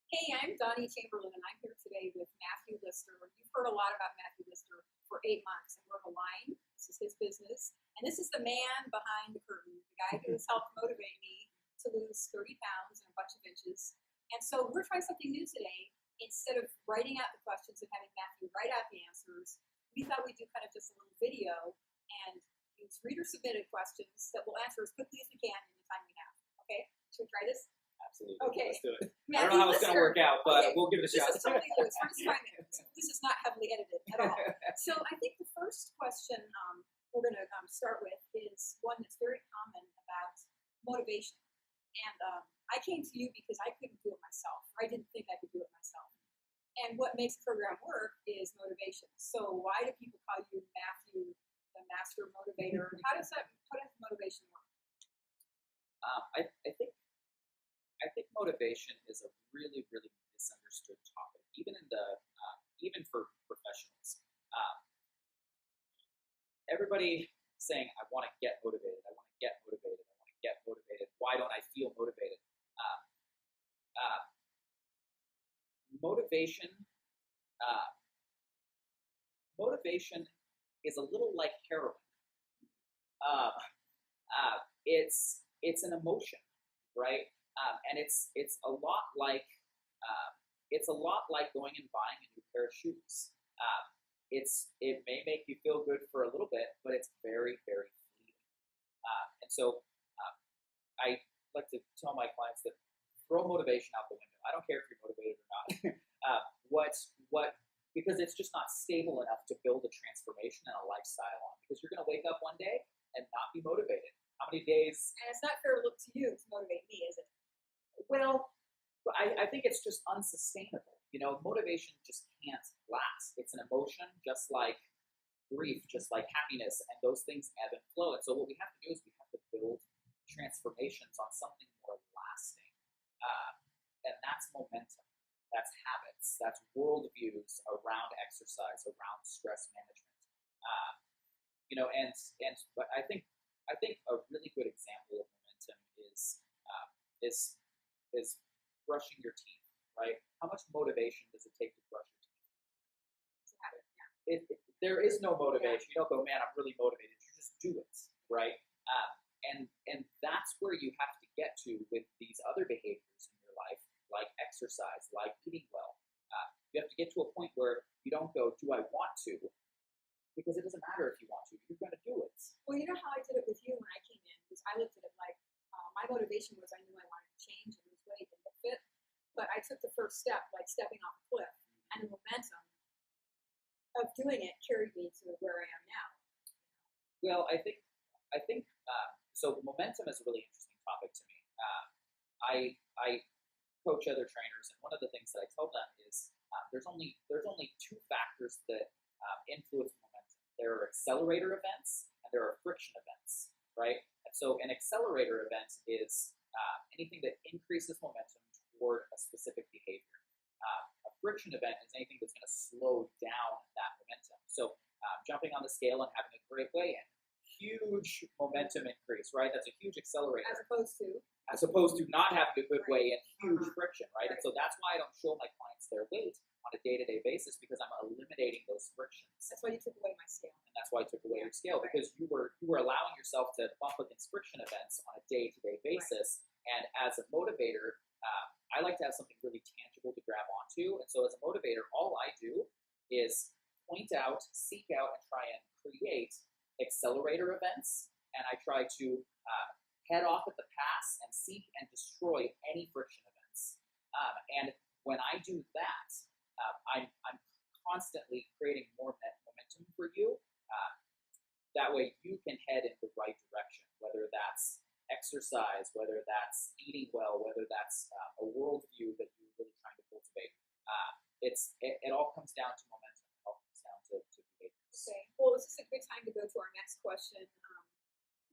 Hey, I'm Donnie Chamberlain, and I'm here today with Matthew Lister. You've heard a lot about Matthew Lister for 8 months, and we're aligned. This is his business. And this is the man behind the curtain, the guy who has helped motivate me to lose 30 pounds and a bunch of inches. And so we're trying something new today. Instead of writing out the questions and having Matthew write out the answers, we thought we'd do kind of just a little video and use reader-submitted questions that we'll answer as quickly as we can in the time we have. Okay? Should we try this? Absolutely. Okay. Let's do it. I Matthew don't know how it's going to Lister. work out, but Okay. we'll give it a This shot. is totally loose. We're just trying it. This is not heavily edited at all. So I think the first question we're going to start with is one that's very common about motivation. And I came to you because I couldn't do it myself. I didn't think I could do it myself. And what makes the program work is motivation. So why do people call you Matthew, the master motivator? How does motivation work? I think motivation is a really, really misunderstood topic, even for professionals. Everybody saying, "I want to get motivated. I want to get motivated. I want to get motivated. Why don't I feel motivated?" Uh, uh, motivation, uh, motivation is a little like heroin. Uh, it's an emotion, right? And it's a lot like going and buying a new pair of shoes. It may make you feel good for a little bit, but it's very, very fleeting. And so I like to tell my clients that throw motivation out the window. I don't care if you're motivated or not. What because it's just not stable enough to build a transformation and a lifestyle on. Because you're going to wake up one day and not be motivated. How many days? And it's not fair to look to you to motivate me, is it? Well, I think it's just unsustainable. Motivation just can't last. It's an emotion, just like grief, just like happiness, and those things ebb and flow. And so what we have to do is we have to build transformations on something more lasting. And that's momentum. That's habits. That's worldviews around exercise, around stress management. Uh, but I think a really good example of momentum is brushing your teeth, right? How much motivation does it take to brush your teeth? It's a habit, yeah. There is no motivation. You don't go, man, I'm really motivated. You just do it, right? And that's where you have to get to with these other behaviors in your life, like exercise, like eating well. You have to get to a point where you don't go, do I want to? Because it doesn't matter if you want to. You're going to do it. Well, you know how I did it with you when I came in? Because I looked at it like my motivation was I knew I wanted to change and lose weight and get fit. But I took the first step, like stepping off a cliff, and the momentum of doing it carried me to where I am now. Well, I think so. Momentum is a really interesting topic to me. I coach other trainers, and one of the things that I tell them is there's only two factors that influence momentum. There are accelerator events and there are friction events, right? And so an accelerator event is anything that increases momentum toward a specific behavior. A friction event is anything that's going to slow down that momentum. So jumping on the scale and having a great weigh-in, huge momentum increase, right? That's a huge accelerator. As opposed to not having a good weigh-in, huge friction, right? And so that's why I don't show my clients their weight on a day-to-day basis, because I'm eliminating those frictions. That's why you took away my scale. And that's why I took away your scale, because you were allowing yourself to bump against friction events on a day-to-day basis. And as a motivator, I like to have something really tangible to grab onto. And so as a motivator, all I do is point out, seek out, and try and create accelerator events. And I try to head off at the pass and seek and destroy any friction events. And when I do that, I'm constantly creating more momentum for you. That way you can head in the right direction, whether that's exercise, whether that's eating well, whether that's a worldview that you're really trying to cultivate. It all comes down to momentum. It all comes down to behaviors. Okay. Well, this is a good time to go to our next question.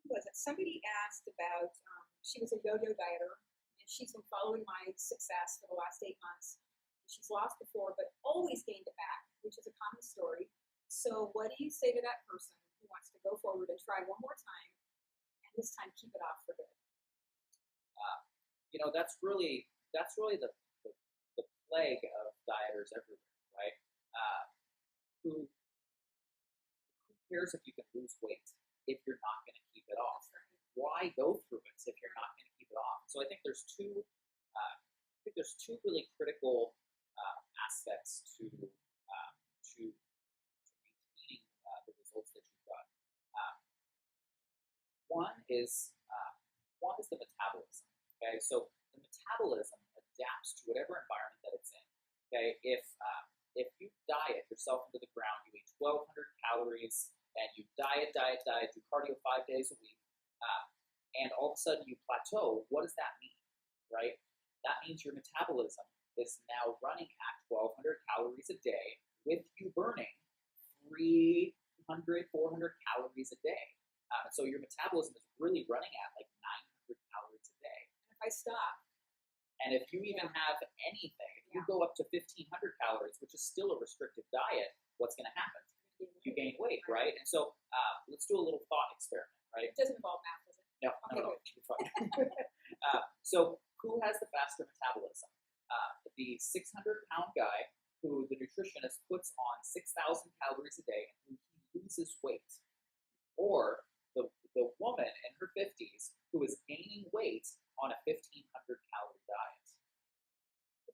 Who was it? Somebody asked about, she was a yo-yo dieter, and she's been following my success for the last 8 months. She's lost before, but always gained it back, which is a common story. So what do you say to that person who wants to go forward and try one more time, and this time keep it off for good? That's really the plague of dieters everywhere, right? Who cares if you can lose weight if you're not going to keep it off? Why go through it if you're not going to keep it off? So I think there's two. I think there's two really critical aspects to maintaining the results that you've got. Um, one is the metabolism. Okay, so the metabolism adapts to whatever environment that it's in. Okay, if you diet yourself into the ground, you eat 1,200 calories, and you diet, do cardio 5 days a week, and all of a sudden you plateau. What does that mean, right? That means your metabolism is now running at 1,200 calories a day, with you burning 300, 400 calories a day. So your metabolism is really running at like 900 calories a day. And if I stop, and if you even have anything, if you go up to 1,500 calories, which is still a restrictive diet, what's going to happen? You gain weight, right? And so let's do a little thought experiment, right? it doesn't involve math, does it? No, Okay, no. good. You're fine. So who has the faster metabolism? The 600-pound guy who the nutritionist puts on 6,000 calories a day and who loses weight, or the woman in her 50s who is gaining weight on a 1,500-calorie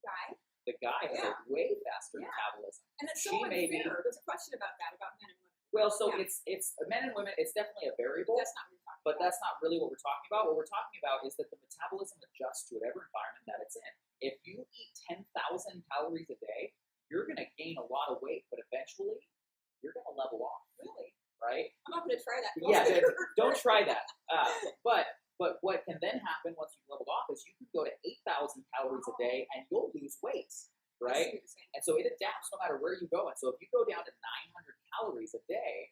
diet. The guy has a way faster metabolism. And it's so She may unfair. There's a question about that, about men and women. Well, so it's men and women. It's definitely a variable. That's not what we're talking But about. that's not really what we're talking about. What we're talking about is that the metabolism adjusts to whatever environment that it's in. If you eat 10,000 calories a day, you're going to gain a lot of weight, but eventually you're going to level off. Really? Right? I'm not going to try that. Yeah, don't try that. But what can then happen once you've leveled off is you can go to 8,000 calories a day and you'll lose weight, right? And so it adapts no matter where you go. And so if you go down to 900 calories a day,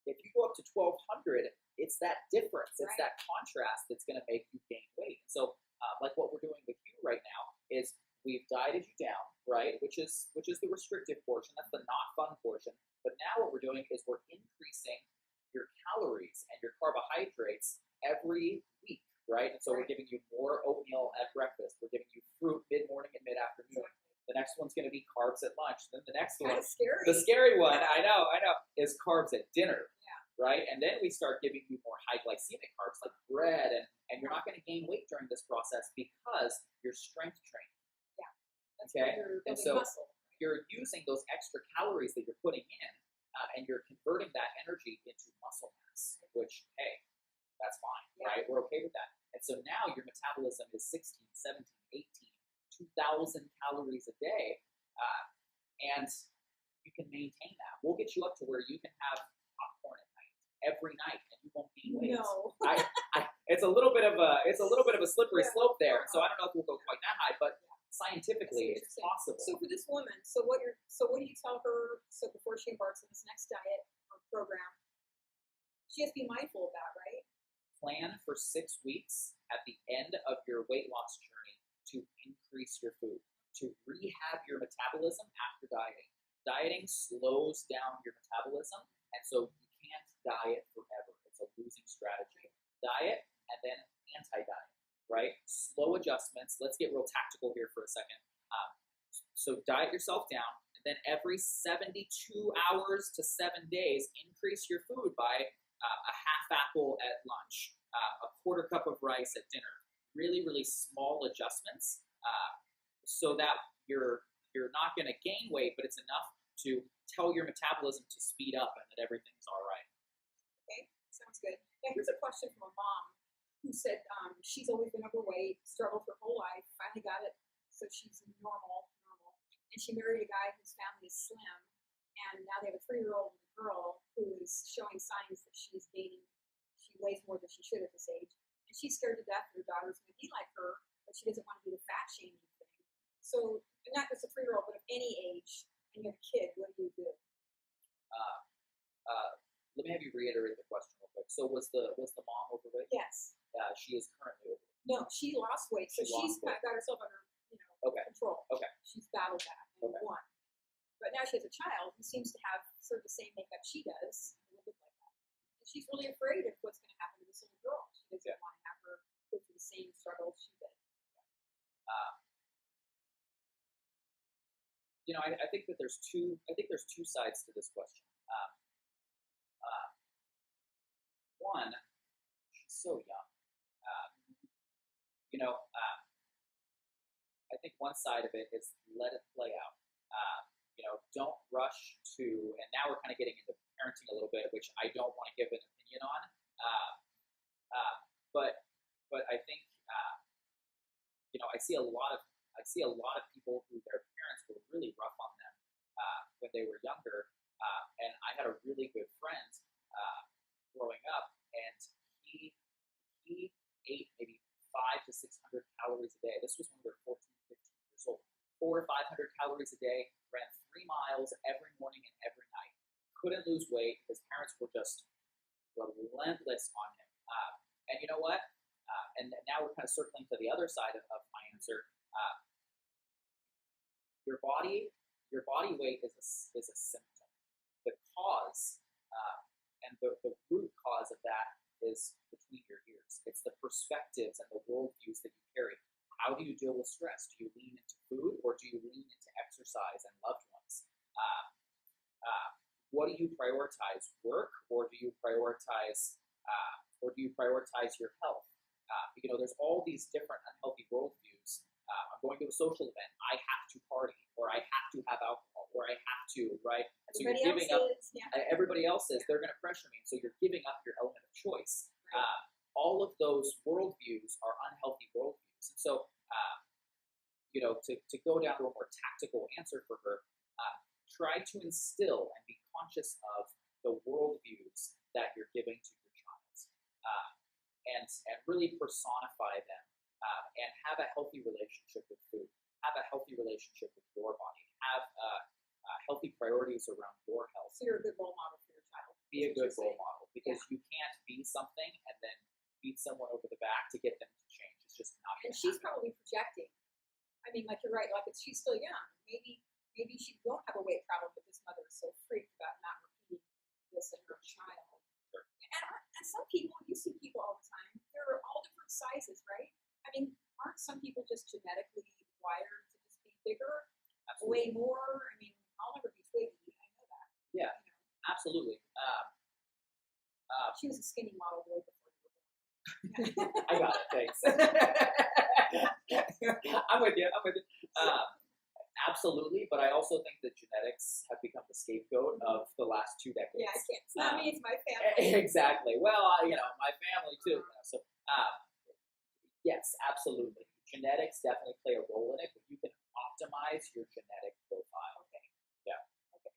if you go up to 1,200, it's that difference, it's that contrast that's going to make you gain weight. So like what we're doing with you right now is we've dieted you down, right? Which is the restrictive portion. That's the not fun portion. But now what we're doing is we're increasing your calories and your carbohydrates every week, right? And so we're giving you more oatmeal at breakfast. We're giving you fruit mid-morning and mid-afternoon. The next one's going to be carbs at lunch. Then the next one, scary. the scary one, I know, is carbs at dinner, right? And then we start giving you more high glycemic carbs like bread, and you're not going to gain weight during this process because you're strength training. That's Okay? you're And building so muscle. you're using those extra calories that you're putting in, and you're converting that energy into muscle mass, which, hey, that's fine, right? We're okay with that. And so now your metabolism is 16, 17, 18, 2,000 calories a day, and you can maintain that. We'll get you up to where you can have popcorn at night, every night, and you won't gain weight. No. It's a little bit of a slippery slope there. So I don't know if we'll go quite that high, but scientifically it's possible. So for this woman, what do you tell her? So before she embarks on this next diet or program, she has to be mindful about, right? Plan for 6 weeks at the end of your weight loss journey to increase your food, to rehab your metabolism after dieting. Dieting slows down your metabolism, and so you can't diet forever. It's a losing strategy. Diet and then anti-diet, right? Slow adjustments. Let's get real tactical here for a second. So diet yourself down, and then every 72 hours to 7 days, increase your food by a half apple at lunch, a quarter cup of rice at dinner. Really, really small adjustments, so that you're not going to gain weight, but it's enough to tell your metabolism to speed up and that everything's all right. Okay, sounds good. Now here's a question from a mom who said she's always been overweight, struggled her whole life, finally got it, so she's normal, and she married a guy whose family is slim, and now they have a 3-year-old girl who is showing signs that she's gaining. She weighs more than she should at this age, and she's scared to death that her daughter's going to be like her, but she doesn't want to do the fat shaming thing. So, not just a 3-year-old, but of any age, and you have a kid, what do you do? Let me have you reiterate the question real quick. So was the mom overweight? Yes. She is currently overweight. No, she lost weight, so she's got herself under control. Okay. She's battled that and won. But now she has a child who seems to have sort of the same makeup she does, a little bit like that. And she's really afraid of what's going to happen to this little girl. She doesn't want to have her go through the same struggles she did. I think that there's two. I think there's two sides to this question. Uh, One, she's so young. Um, I think one side of it is let it play out. Don't rush to. And now we're kind of getting into parenting a little bit, which I don't want to give an opinion on. Uh, uh, but I think I see a lot of people who their parents were really rough on them when they were younger. And I had a really good friend growing up, and he ate maybe 500 to 600 calories a day. This was when we were 14, 15 years old. 400 to 500 calories a day, ran 3 miles every morning and every night. Couldn't lose weight. His parents were just relentless on him. And you know what? And now we're kind of circling to the other side of my answer. Your body weight is a symptom. The cause and the root cause of that is between your ears. It's the perspectives and the worldviews that you carry. How do you deal with stress? Do you lean into food, or do you lean into exercise and loved ones? What do you prioritize? Work, or do you prioritize your health? There's all these different unhealthy worldviews. I'm going to a social event. I have to party, or I have to have alcohol, or I have to, right? And so you're giving up. Everybody else is. They're going to pressure me. So you're giving up your element of choice. Right. All of those worldviews are unhealthy worldviews. And so, to go down to a more tactical answer for her, try to instill and be conscious of the worldviews that you're giving to your child, and really personify them, and have a healthy relationship with food, have a healthy relationship with your body, have healthy priorities around your health. So you're a good role model for your child. Be a good role model, because you can't be something and then beat someone over the back to get them to change. It's just not going to happen. And she's probably projecting. I mean, like, you're right. Like, she's still young. Maybe she won't have a weight problem, but this mother is so freaked about not repeating this in her child. Sure. And some people, you see people all the time, they're all different sizes, right? I mean, aren't some people just genetically wired to just be bigger? Absolutely. Way more? I mean, I'll never be twiggy. I know that. Yeah, absolutely. She was a skinny model way before you were born. I got it. Thanks. I'm with you. Absolutely, but I also think that genetics have become the scapegoat of the last 2 decades. Yeah, I can't. It's not me, it's my family. Exactly. Well, my family too. So, yes, absolutely. Genetics definitely play a role in it, but you can optimize your genetic profile. Okay. Yeah. Okay.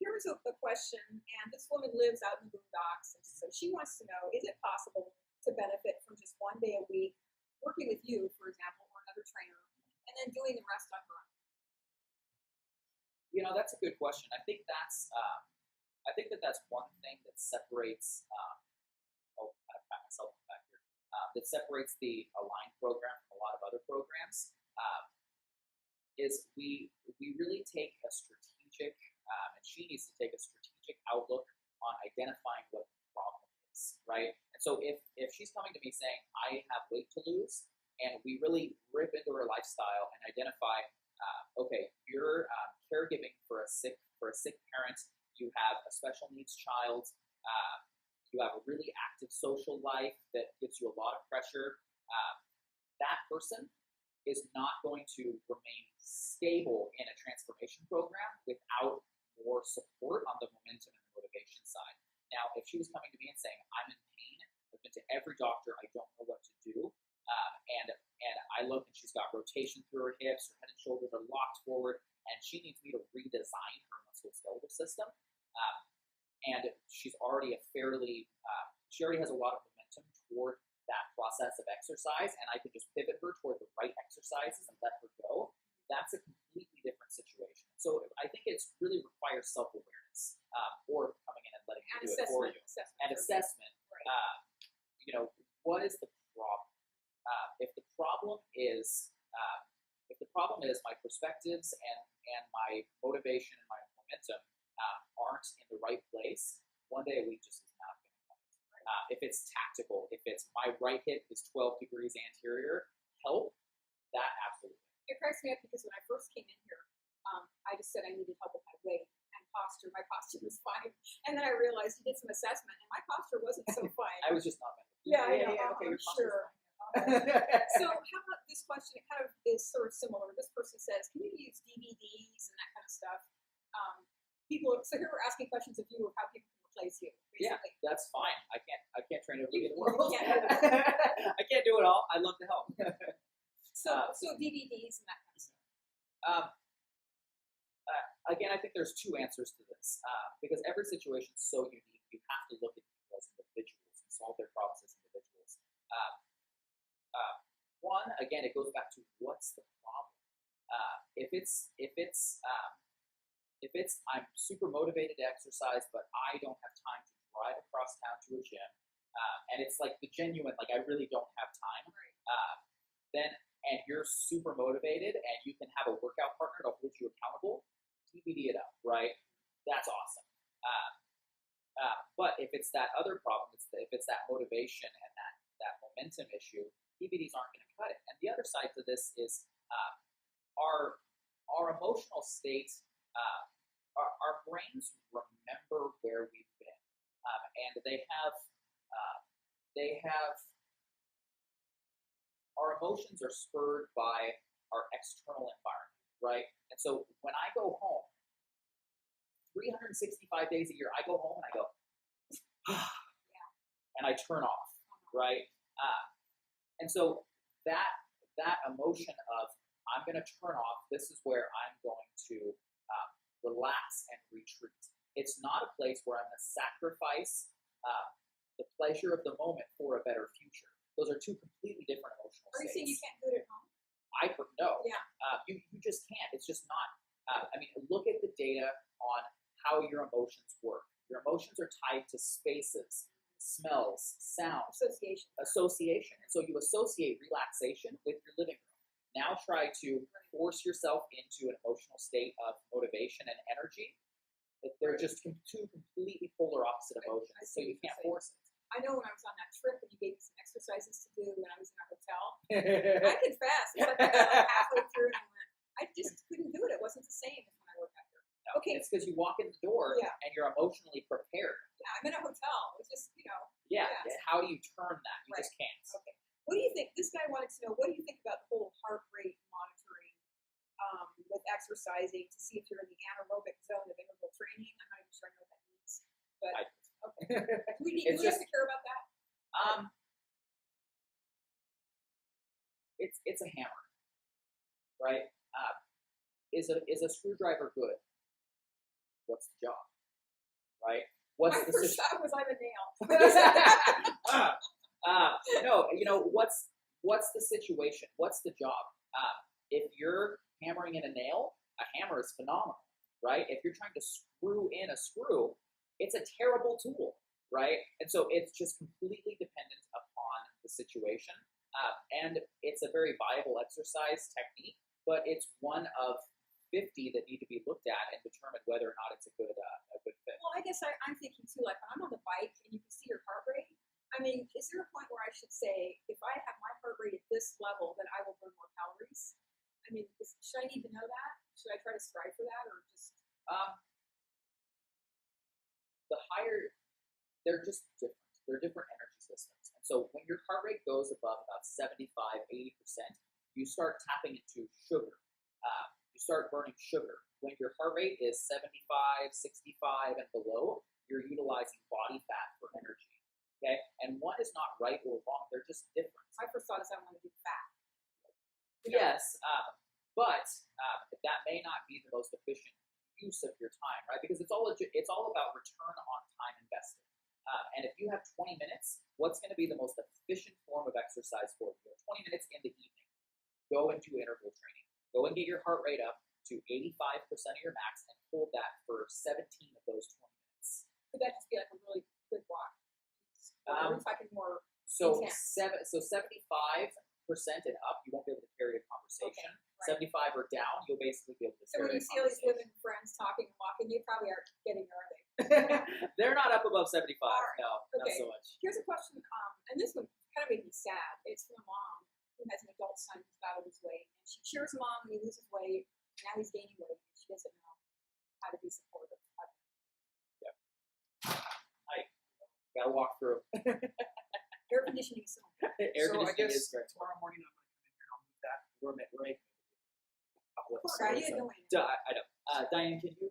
Here's a question, and this woman lives out in the boondocks, and so she wants to know: is it possible to benefit from just 1 day a week working with you, for example, or another trainer, and then doing the rest on her own? That's a good question. I think that's one thing that separates. I'll kind of pat myself on the back here. That separates the Align program from a lot of other programs. Is we really take a strategic, and she needs to take a strategic outlook on identifying what the problem is, right? And so if she's coming to me saying, I have weight to lose, and we really rip into her lifestyle and identify, okay, you're caregiving for a sick parent, you have a special needs child, you have a really active social life that gives you a lot of pressure, that person is not going to remain stable in a transformation program without more support on the momentum and the motivation side. Now, if she was coming to me and saying, I'm in pain, I've been to every doctor, I don't know what to do, and I look and she's got rotation through her hips, her head and shoulders are locked forward, and she needs me to redesign her musculoskeletal system, and she's already she already has a lot of momentum toward that process of exercise, and I can just pivot her toward the right exercises and let her go. That's a completely different situation. So I think it really requires self-awareness, or coming in and letting me do it for you. And assessment. Right. What is the problem? If the problem is my perspectives and my motivation and my momentum aren't in the right place, 1 day a week just is not going to help. If it's tactical, if it's my right hip is 12 degrees anterior, help, that absolutely. It cracks me up because when I first came in here, I just said I needed help with my weight and posture. My posture was fine, and then I realized he did some assessment, and my posture wasn't so fine. I was just not meant to. Yeah, I know. Okay, I'm your posture's sure. fine. So how about this question? It kind of is sort of similar. This person says, "Can you use DVDs and that kind of stuff?" So here we're asking questions of you of how people can replace you. Yeah, Basically. that's fine. I can't train everybody in the world. Yeah. I can't do it all. I'd love to help. So DVDs and that kind of stuff. Again, I think there's two answers to this because every situation is so unique. You have to look at people as individuals and solve their problems as individuals. One, again, it goes back to what's the problem. If it's I'm super motivated to exercise, but I don't have time to drive across town to a gym, and it's like the genuine, like I really don't have time. Then and you're super motivated, and you can have a workout partner to hold you accountable. DVD it up, right? That's awesome. But if it's that other problem, if it's that motivation and that momentum issue, DVDs aren't going to cut it. And the other side to this is our emotional state. Our brains remember where we've been, and they have our emotions are spurred by our external environment, right? And so when I go home, 365 days a year, I go home and I go, and I turn off, right? And so that emotion of I'm going to turn off, this is where I'm going to relax and retreat. It's not a place where I'm going to sacrifice the pleasure of the moment for a better future. Those are two completely different emotional Are you states. saying you can't do it at home? No. Yeah. You just can't. It's just not. Look at the data on how your emotions work. Your emotions are tied to spaces, smells, sounds, association. And so you associate relaxation with your living room. Now try to force yourself into an emotional state of motivation and energy. They're just two completely polar opposite emotions, so you can't force it. I know when I was on that trip and you gave me some exercises to do when I was in a hotel. I confess, it's like I got like halfway through and I went, I just couldn't do it. It wasn't the same as when I worked out here. No, Okay. It's because you walk in the door and you're emotionally prepared. Yeah, I'm in a hotel. It's just, Yeah. How do you turn that? You just can't. Okay. What do you think? This guy wanted to know, what do you think about the whole heart rate monitoring with exercising to see if you're in the anaerobic zone of interval training? I'm not even sure I know what that means. But okay. Do we have to care about that? It's a hammer, right? Is a screwdriver good? What's the job, right? What's My first thought was I'm a nail. No, what's the situation? What's the job? If you're hammering in a nail, a hammer is phenomenal, right? If you're trying to screw in a screw, it's a terrible tool, right? And so it's just completely dependent upon the situation. And it's a very viable exercise technique, but it's one of 50 that need to be looked at and determine whether or not it's a good fit. Well, I guess I'm thinking too, like when I'm on the bike and you can see your heart rate, is there a point where I should say, if I have my heart rate at this level, then I will burn more calories? Should I need to know that? Should I try to strive for that, or just? The higher, they're just different. They're different energy systems. And so when your heart rate goes above about 75, 80%, you start tapping into sugar. You start burning sugar. When your heart rate is 75, 65, and below, you're utilizing body fat for energy. Okay? And one is not right or wrong. They're just different. My first thought is I want to do fat. Yes, but that may not be the most efficient use of your time, right? Because it's all about return on time invested. And if you have 20 minutes, what's going to be the most efficient form of exercise for you? 20 minutes in the evening, go and do interval training. Go and get your heart rate up to 85% of your max and hold that for 17 of those 20 minutes. Could that just be like a really quick walk? Or if I can more So intense? 75% and up, you won't be able to carry a conversation. Okay, 75 right. or down, you'll basically be able to So carry when you a see all these conversation. living friends talking and walking, you probably aren't getting there, are they? They're not up above 75. Right. No, not Okay. so much. Here's a question, and this one kind of made me sad. It's from a mom who has an adult son who's battled his weight, and she cheers mom when he loses weight. Now he's gaining weight. And she doesn't know how to be supportive. Gotta walk through. Air conditioning is so Air So I conditioning guess is great. tomorrow morning I'm going to come in here and I'll move that. We're making a couple poor guy. episodes, You so- had no idea. I know. Diane, can you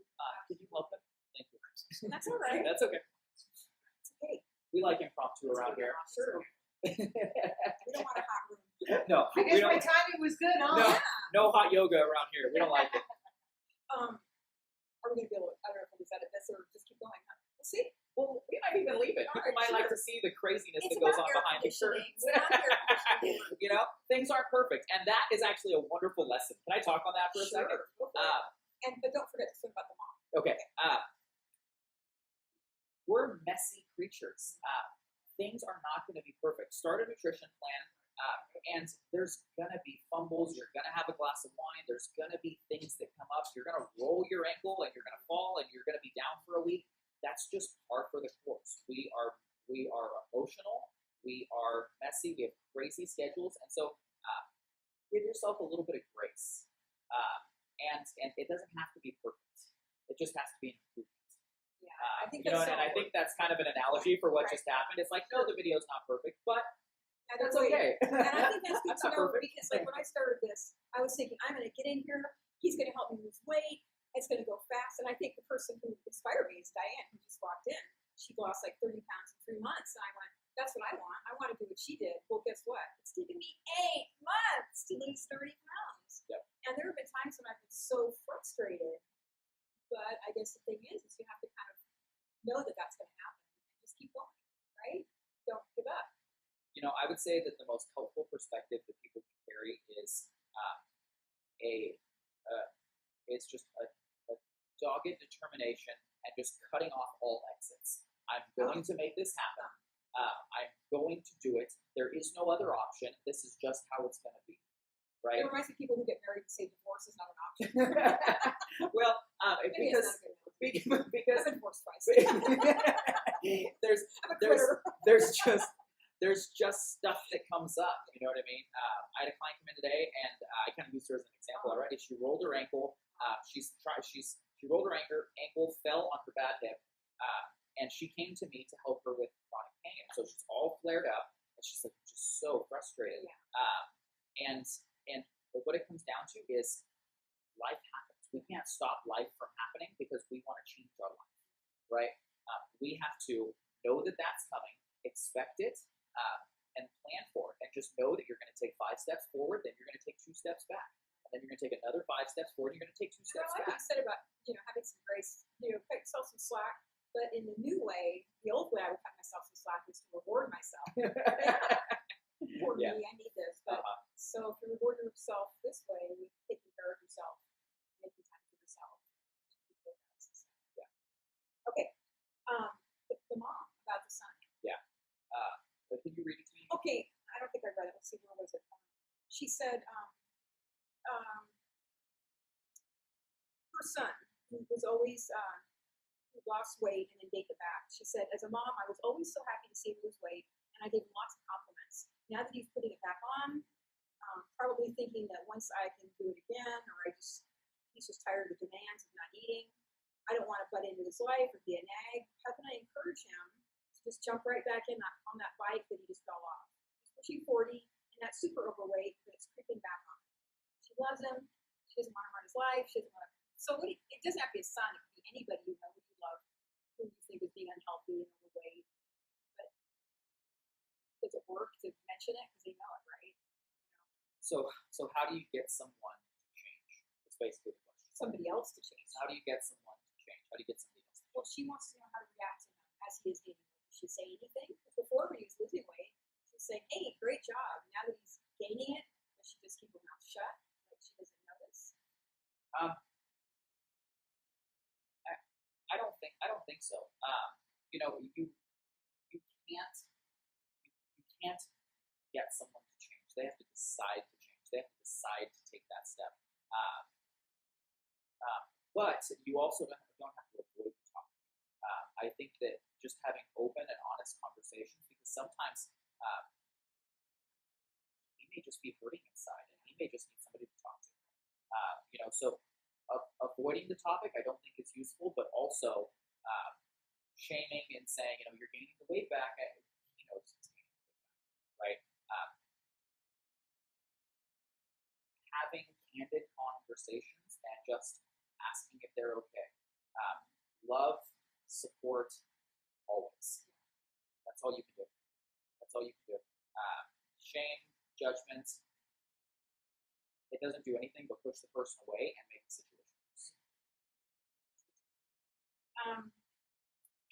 help him? Thank you. That's all right. That's okay. It's okay. We like impromptu around here. Sure. We don't want a hot room. No, I we guess my don't. timing was good, huh? No. Yeah. No hot yoga around here. We don't like it. Are we going to be able to, I don't know if we'll just edit this or just keep going. Huh? We'll see. Well, we might even leave it. All People right, might like sure. to see the craziness It's that goes about on air behind the conditioning. curtains. It's about air conditioning. You know, things aren't perfect, and that is actually a wonderful lesson. Can I talk on that for a second? Sure. Go for it. But don't forget to swim about the mom. Okay. We're messy creatures. Things are not going to be perfect. Start a nutrition plan, and there's going to be fumbles. You're going to have a glass of wine. There's going to be things that come up. You're going to roll your ankle, and you're going to fall, and you're going to be down for a week. That's just par for the course. We are emotional. We are messy. We have crazy schedules, and so give yourself a little bit of grace. And it doesn't have to be perfect. It just has to be an improvement. Yeah. I think You know, that's and I think that's kind of an analogy for what just happened. It's like, no, the video's not perfect, but that's okay. And I think that's good That's to not know perfect. because, like, when I started this, I was thinking, I'm going to get in here. He's going to help me lose weight. It's going to go fast. And I think the person who inspired me is Diane, who just walked in. She lost like 30 pounds in 3 months. And I went, that's what I want. I want to do what she did. Well, guess what? It's taken me 8 months to lose 30 pounds. Yep. And there have been times when I've been so frustrated. But I guess the thing is you have to kind of know that that's going to happen and just keep going, right? Don't give up. You know, I would say that the most helpful perspective that people can carry is it's just a dogged determination and just cutting off all exits. I'm going to make this happen. I'm going to do it. There is no other option. This is just how it's going to be, right? It reminds me of people who get married and say divorce is not an option. Well, Maybe because it's not a good analogy. because I've been divorced twice. there's I'm a there's quitter. there's just stuff that comes up. You know what I mean? I had a client come in today, and I kind of used her as an example already. She rolled her ankle. She rolled her ankle, fell on her bad hip, and she came to me to help her with chronic pain. So she's all flared up, and she's like just so frustrated. Yeah. And what it comes down to is life happens. We can't stop life from happening because we want to change our life, right? We have to know that that's coming, expect it, and plan for it, and just know that you're going to take 5 steps forward, then you're going to take 2 steps back, and then you're going to take another 5 steps forward, and you're going to take 2 You know, steps I like what back. you said about, having some grace, cut yourself some slack, but in the new way, the old way I would cut myself some slack was to reward myself. Poor Yeah. me, I need this. But so if you reward yourself this way, you're taking care of yourself, making time for yourself. Yeah. Okay. The mom about the son. But can you read it to me? Okay, I don't think I read it. Let's see, where was it? She said, her son, who was always, who lost weight and then gained it back. She said, as a mom, I was always so happy to see him lose weight, and I gave him lots of compliments. Now that he's putting it back on, probably thinking that once I can do it again, or he's just tired of the demands of not eating. I don't want to butt into his life or be a nag. How can I encourage him to just jump right back in on that bike that he just fell off? He's pushing 40 and not super overweight, but it's creeping back on him. She loves him. She doesn't want to run his life. She doesn't want to. So it doesn't have to be a son. It can be anybody you know who you love, who you think is being unhealthy and overweight. But does it work to mention it because they know it, right? So how do you get someone to change? It's basically the question. Somebody else to change. How do you get someone to change? How do you get somebody else to change? Well, she wants to know how to react to him as he is gaining weight. Does she say anything? Because before when he was losing weight, she's saying, "Hey, great job." Now that he's gaining it, does she just keep her mouth shut, like she doesn't notice? I don't think so. You can't get someone to change. They have to decide to change. They have to decide to take that step. But you also don't have to avoid talking. I think that just having open and honest conversations, because sometimes he may just be hurting inside, and he may just need somebody to talk to. So avoiding the topic, I don't think it's useful, but also shaming and saying, you're gaining the weight back. He knows he's gaining the weight back, right? Having candid conversations and just asking if they're okay. Love, support, always. That's all you can do. That's all you can do. Shame, judgment, it doesn't do anything but push the person away and make the situation worse.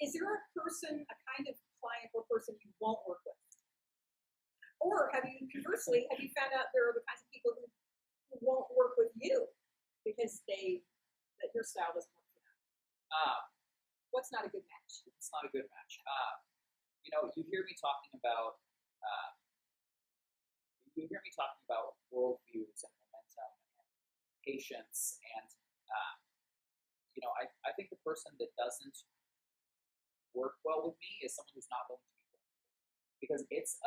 Is there a person, a kind of client or person you won't work with? Or conversely, have you found out there are the kinds of people who won't work with you because that your style doesn't work for them? What's not a good match? It's not a good match. You hear me talking about worldviews and momentum and patience, and I think the person that doesn't work well with me is someone who's not willing to be vulnerable, because it's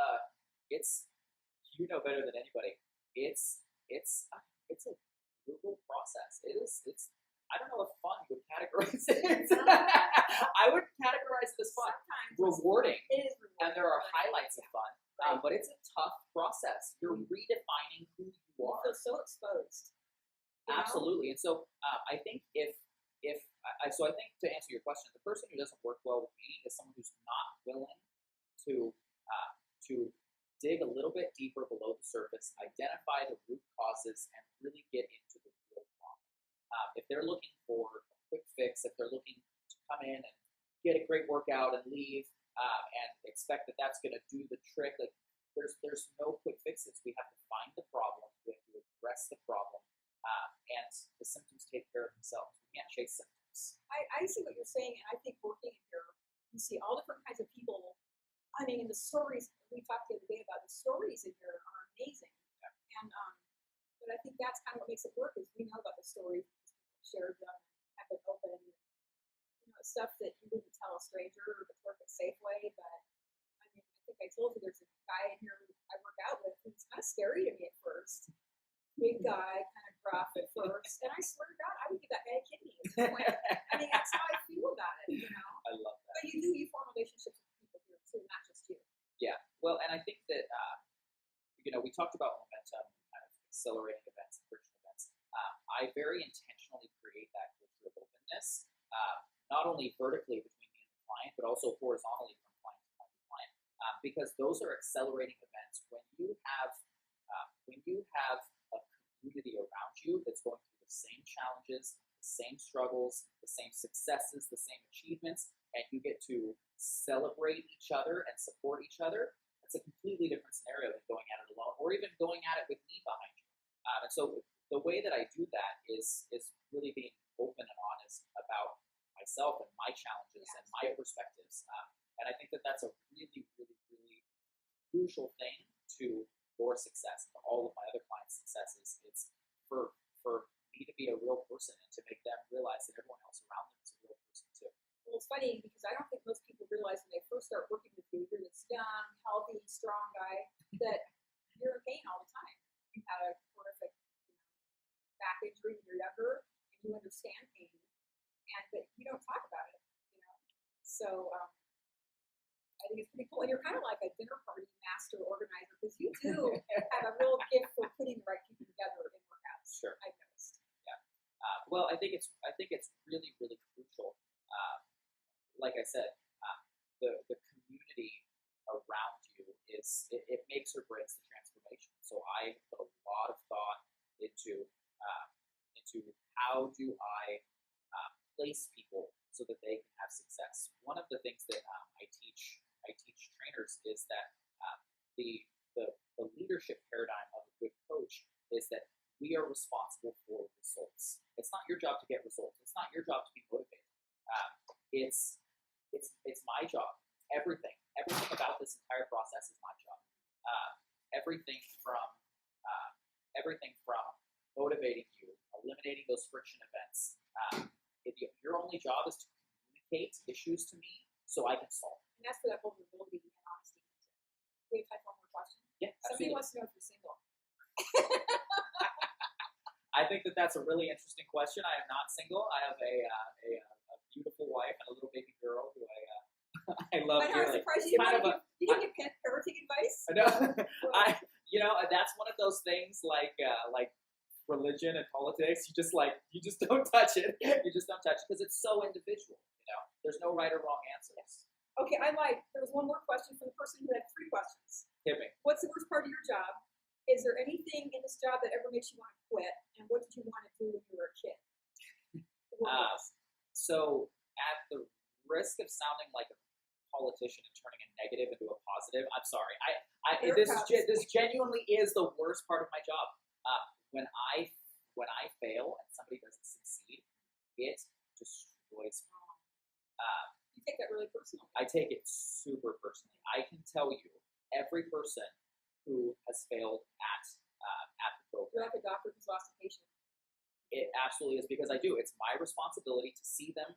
better than anybody. It's a brutal process. It's I don't know if fun would categorize it. I would categorize it as fun, Sometimes rewarding, it is rewarding. and there are highlights of fun. Right. But it's a tough process. You're redefining who you You are. feel so exposed. you know? Absolutely. And so I think I think to answer your question, the person who doesn't work well with me is someone who's not willing to dig a little bit deeper below the surface, identify the root causes, and really get into the real problem. If they're looking for a quick fix, if they're looking to come in and get a great workout and leave and expect that that's going to do the trick, like there's no quick fixes. We have to find the problem, we have to address the problem, and the symptoms take care of themselves. We can't chase symptoms. I see what you're saying, and I think working in here, you see all different kinds of people. I mean, and the stories we talked the other day about, the stories in here are amazing. Yeah. And but I think that's kind of what makes it work, is we know about the stories because people shared them and have been open. Stuff that you wouldn't tell a stranger or the work at Safeway. But I mean, I think I told you there's a guy in here I work out with who's kind of scary to me at first. Big guy, kind of gruff at first, and I swear to God, I would give that guy a kidney at this point. I mean, that's how I feel about it, I love that. But you form relationships with people here too, not just you. Yeah. Well, and I think that we talked about momentum, kind of accelerating events, and friction events. I very intentionally create that culture of openness, not only vertically between me and the client, but also horizontally from client to client, because those are accelerating events. When you have a community around you that's going through the same challenges, the same struggles, the same successes, the same achievements, and you get to celebrate each other and support each other, that's a completely different scenario than going at it alone, or even going at it with me behind you. And so the way that I do that is really being open and honest about myself and my challenges and my perspectives. And I think that that's a really, really, really crucial thing to your success, to all of my other clients' successes. It's for me to be a real person and to make them realize that everyone else around them is a real person too. Well, it's funny because I don't think most people realize when they first start working with you, you're this young, healthy, strong guy, that you're in pain all the time. You had a horrific back injury when you're younger, and you understand pain, but you don't talk about it. So I think it's pretty cool. And you're kind of like a dinner party master organizer, because you do have a real gift for putting the right people together in workouts. Sure. I've noticed. Yeah. Well, I think it's really, really crucial. Like I said, the community around you it makes or breaks the transformation. So I put a lot of thought into how do I place people so that they can have success. One of the things that I teach trainers is that the leadership paradigm of a good coach is that we are responsible for results. It's not your job to get results. It's not your job to be motivated. It's my job. Everything about this entire process is my job. Everything from motivating you, eliminating those friction events. Your only job is to communicate issues to me so I can solve them. And that's where that vulnerability and honesty comes in. We have time for one more question. Yeah, Somebody absolutely. wants to know if you're single. I think that that's a really interesting question. I am not single. I have a beautiful wife and a little baby girl who I love I know, I'm dearly. surprised you Kind of didn't get parenting advice. I know. That's one of those things like religion and politics. You just don't touch it. You just don't touch it because it's so individual. There's no right or wrong answers. Okay, I lied. There was one more question from the person who had 3 questions. Hit me. What's the worst part of your job? Is there anything in this job that ever makes you want to quit? And what did you want to do when you were a kid? So, at the risk of sounding like a politician and turning a negative into a positive, I'm sorry. This genuinely is the worst part of my job. When I fail and somebody doesn't succeed, it destroys me. You take that really personally. I take it super personally. I can tell you, every person who has failed at the program, You're like a doctor who's lost a patient. it absolutely is because I do. It's my responsibility to see them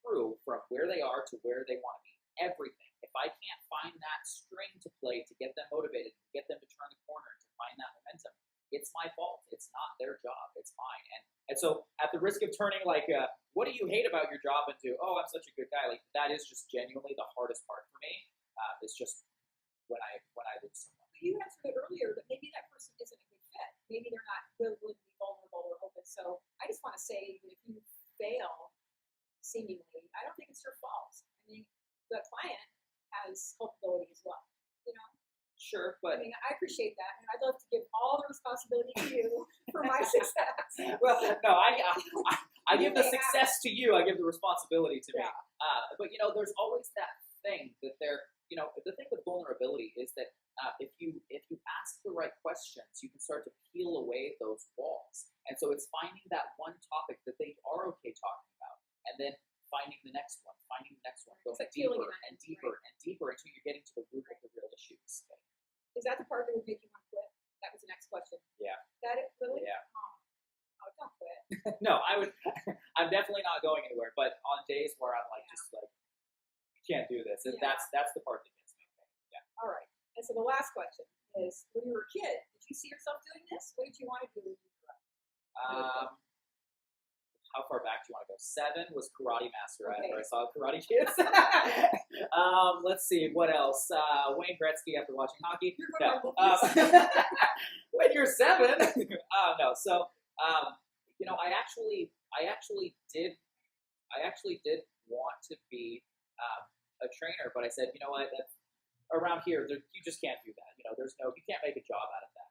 through from where they are to where they want to be. Everything. If I can't find that string to play to get them motivated, to get them to turn the corner, to find that momentum, it's my fault. It's not their job. It's mine. And so, at the risk of turning what do you hate about your job into, oh, I'm such a good guy, that is just genuinely the hardest part for me. It's just when I lose someone. But you answered it earlier that maybe that person isn't a good fit. Maybe they're not willing to be vulnerable or open. So I just want to say that if you fail, seemingly, I don't think it's your fault. I mean, the client has culpability as well. Sure, I but mean, I appreciate that, and I'd love to give all the responsibility to you for my success. well, no, I give the may success to you. I give the responsibility to me. Yeah. But there's always that thing that the thing with vulnerability is that if you ask the right questions, you can start to peel away those walls. And so it's finding that one topic that they are okay talking about, and then finding the next one, going It's like deeper peeling an and onion, deeper and deeper until you're getting to the root of the real issues. Is that the part that would make you want to quit? That was the next question. Yeah. That it really? Yeah. Oh, don't quit. No, I'm definitely not going anywhere. But on days where I'm just can't do this, Yeah. that's the part that gets me. Yeah. All right. And so the last question is, when you were a kid, did you see yourself doing this? What did you want to do when you grew up? How far back do you want to go? 7 was Karate Master Okay. after I saw Karate Kids. Let's see, what else? Wayne Gretzky after watching hockey. You're No. going to When you're 7. No. So, I actually did want to be a trainer, but I said, you know what? Around here, you just can't do that. You can't make a job out of that.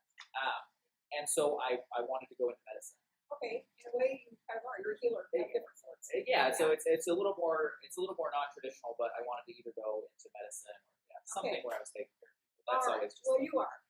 And so I wanted to go into medicine. Okay. In a way, you kind of are. You're a healer. You have different sorts. Yeah, so it's a little more non-traditional, but I wanted to either go into medicine or something Okay. where I was taking care of people. All That's right. always just Well, you are.